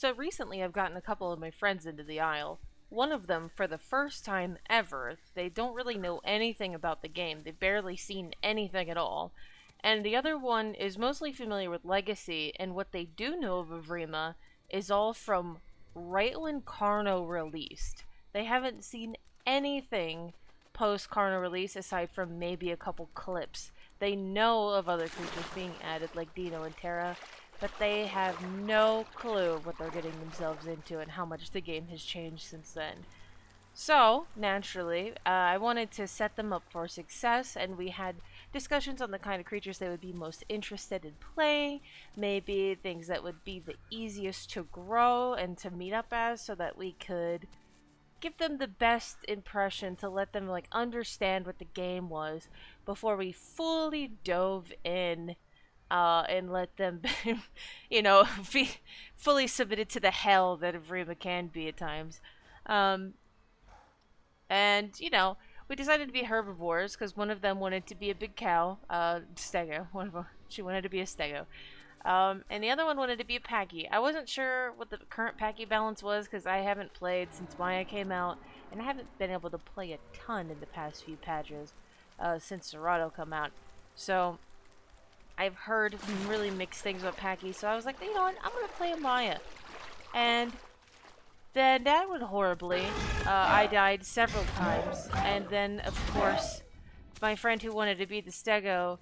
So recently I've gotten a couple of my friends into the aisle. One of them, for the first time ever, they don't really know anything about the game. They've barely seen anything at all. And the other one is mostly familiar with Legacy, and what they do know of Evrima is all from right when Carno released. They haven't seen anything post Carno release aside from maybe a couple clips. They know of other creatures being added like Dino and Terra, but they have no clue what they're getting themselves into and how much the game has changed since then. So, naturally, I wanted to set them up for success, and we had discussions on the kind of creatures they would be most interested in playing, maybe things that would be the easiest to grow and to meet up as, so that we could give them the best impression to let them like understand what the game was before we fully dove in and let them, be fully submitted to the hell that Evrima can be at times. Um, and we decided to be herbivores because one of them wanted to be a big cow, stego. One of them, she wanted to be a stego. And the other one wanted to be a pachy. I wasn't sure what the current pachy balance was because I haven't played since Maya came out, and I haven't been able to play a ton in the past few patches since Serato come out. So I've heard really mixed things about pachy, so I was like, you know what, I'm gonna play a Maya. And then that went horribly. I died several times, and then of course my friend who wanted to be the stego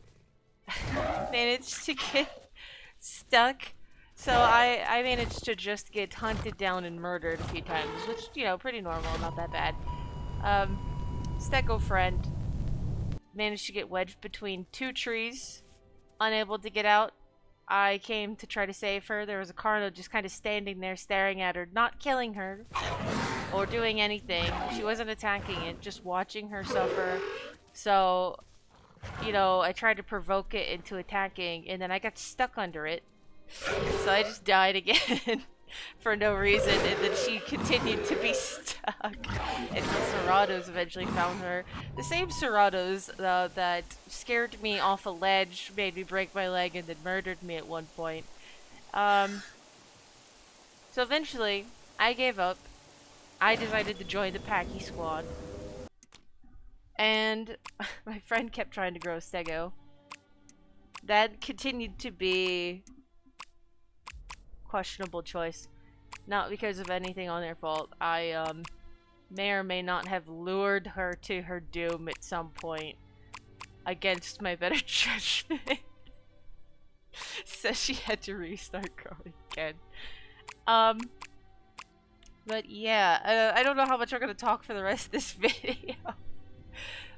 managed to get stuck. So I managed to just get hunted down and murdered a few times, which, pretty normal, not that bad. Stego friend managed to get wedged between two trees, unable to get out. I came to try to save her. There was a Carno just kind of standing there staring at her, not killing her or doing anything. She wasn't attacking it, just watching her suffer. So, I tried to provoke it into attacking, and then I got stuck under it. So I just died again for no reason, and then she continued to be stuck until Seratos eventually found her. The same Seratos that scared me off a ledge, made me break my leg, and then murdered me at one point. So eventually, I gave up. I decided to join the Pachy squad. And my friend kept trying to grow a stego. That continued to be questionable choice. Not because of anything on their fault. I may or may not have lured her to her doom at some point against my better judgment. So she had to restart growing again. But yeah, I don't know how much I'm gonna talk for the rest of this video.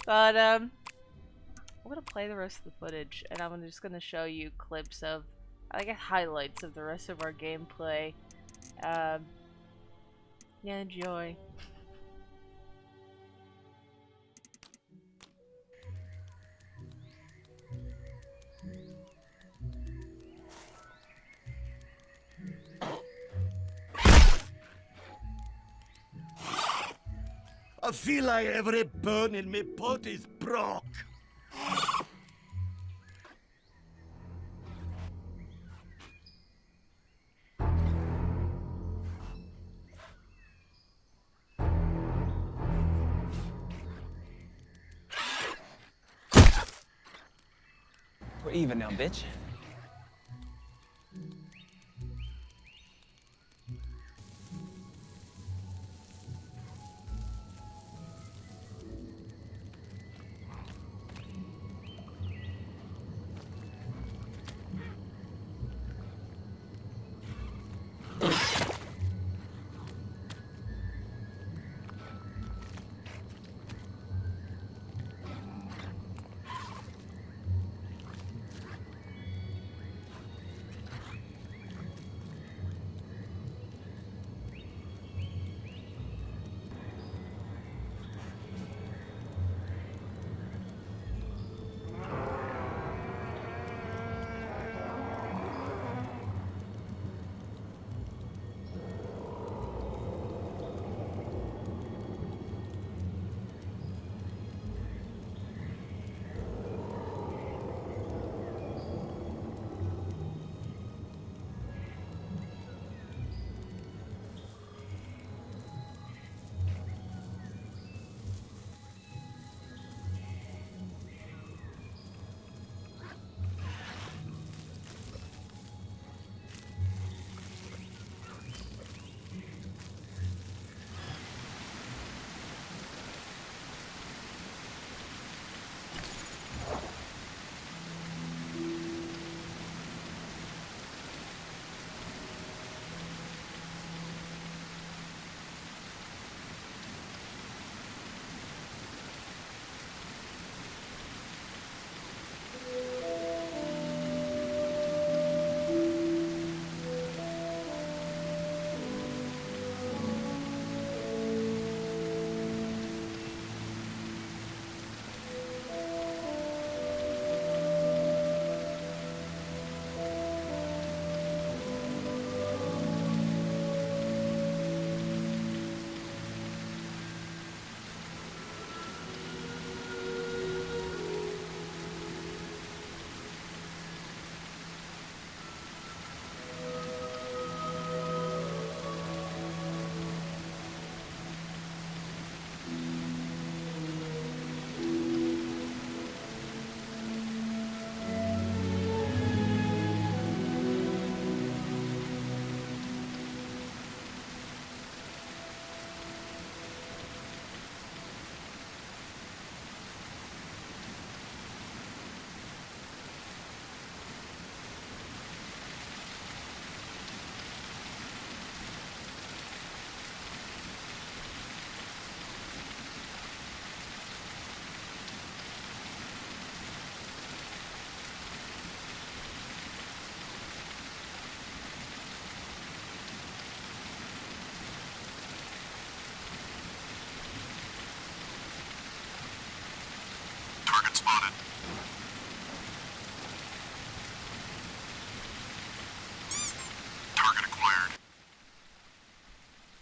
But I'm gonna play the rest of the footage, and I'm just gonna show you clips of, I guess, highlights of the rest of our gameplay. Yeah, enjoy. I feel like every bone in me pot is broke. We're even now, bitch.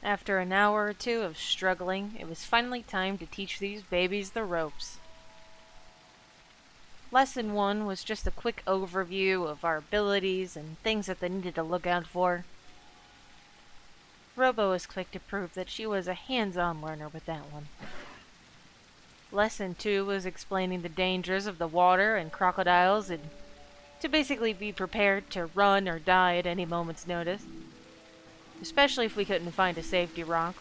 After an hour or two of struggling, it was finally time to teach these babies the ropes. Lesson 1 was just a quick overview of our abilities and things that they needed to look out for. Robo was quick to prove that she was a hands-on learner with that one. Lesson 2 was explaining the dangers of the water and crocodiles and to basically be prepared to run or die at any moment's notice, especially if we couldn't find a safety rock.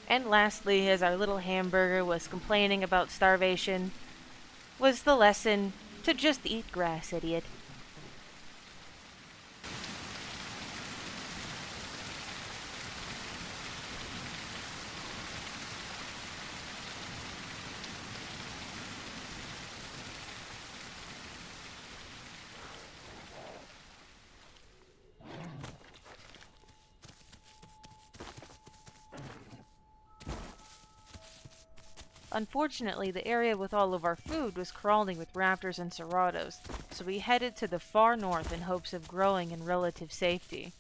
And lastly, as our little Hamburger was complaining about starvation, was the lesson to just eat grass, idiot. Unfortunately, the area with all of our food was crawling with raptors and serratos, so we headed to the far north in hopes of growing in relative safety.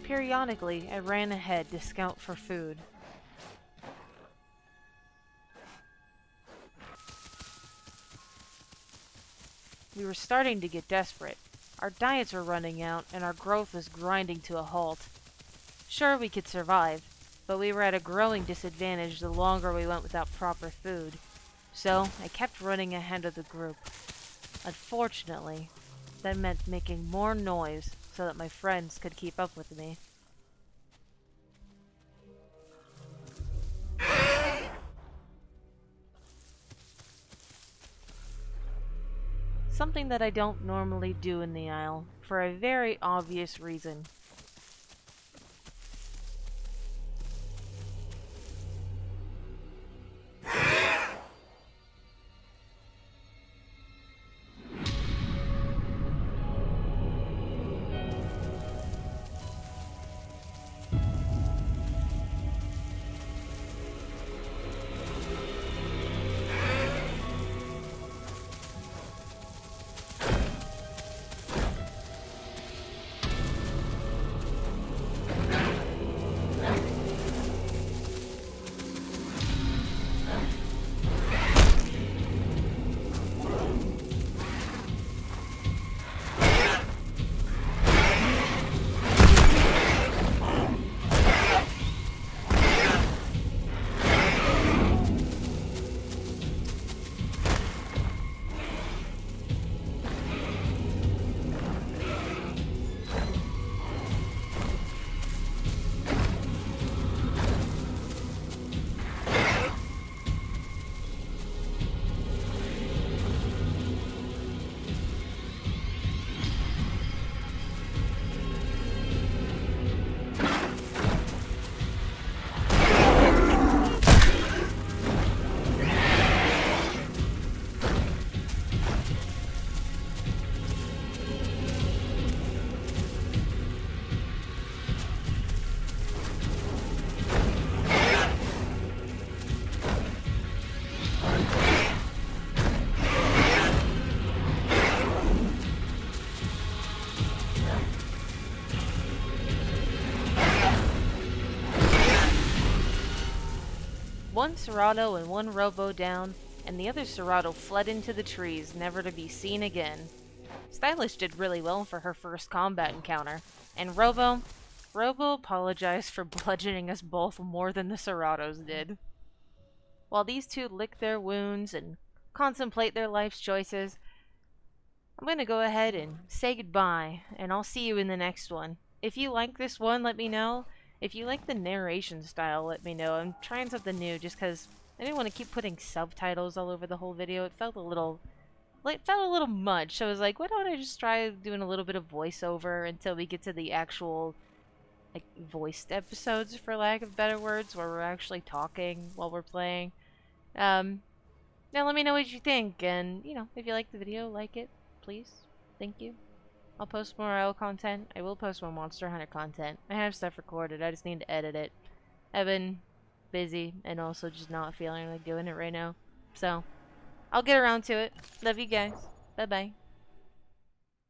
Periodically, I ran ahead to scout for food. We were starting to get desperate. Our diets were running out, and our growth was grinding to a halt. Sure, we could survive, but we were at a growing disadvantage the longer we went without proper food. So, I kept running ahead of the group. Unfortunately, that meant making more noise so that my friends could keep up with me. Something that I don't normally do in the Isle, for a very obvious reason. one Serato and one Robo down, and the other Serato fled into the trees, never to be seen again. Stylish did really well for her first combat encounter, and Robo apologized for bludgeoning us both more than the Seratos did. While these two lick their wounds and contemplate their life's choices, I'm going to go ahead and say goodbye, and I'll see you in the next one. If you like this one, let me know. If you like the narration style, let me know. I'm trying something new just because I didn't want to keep putting subtitles all over the whole video. It felt a little much. So I was like, why don't I just try doing a little bit of voiceover until we get to the actual like voiced episodes, for lack of better words, where we're actually talking while we're playing. Now let me know what you think, and you know, if you like the video, like it, please. Thank you. I'll post more IO content. I will post more Monster Hunter content. I have stuff recorded. I just need to edit it. I've been busy and also just not feeling like doing it right now. So, I'll get around to it. Love you guys. Bye-bye.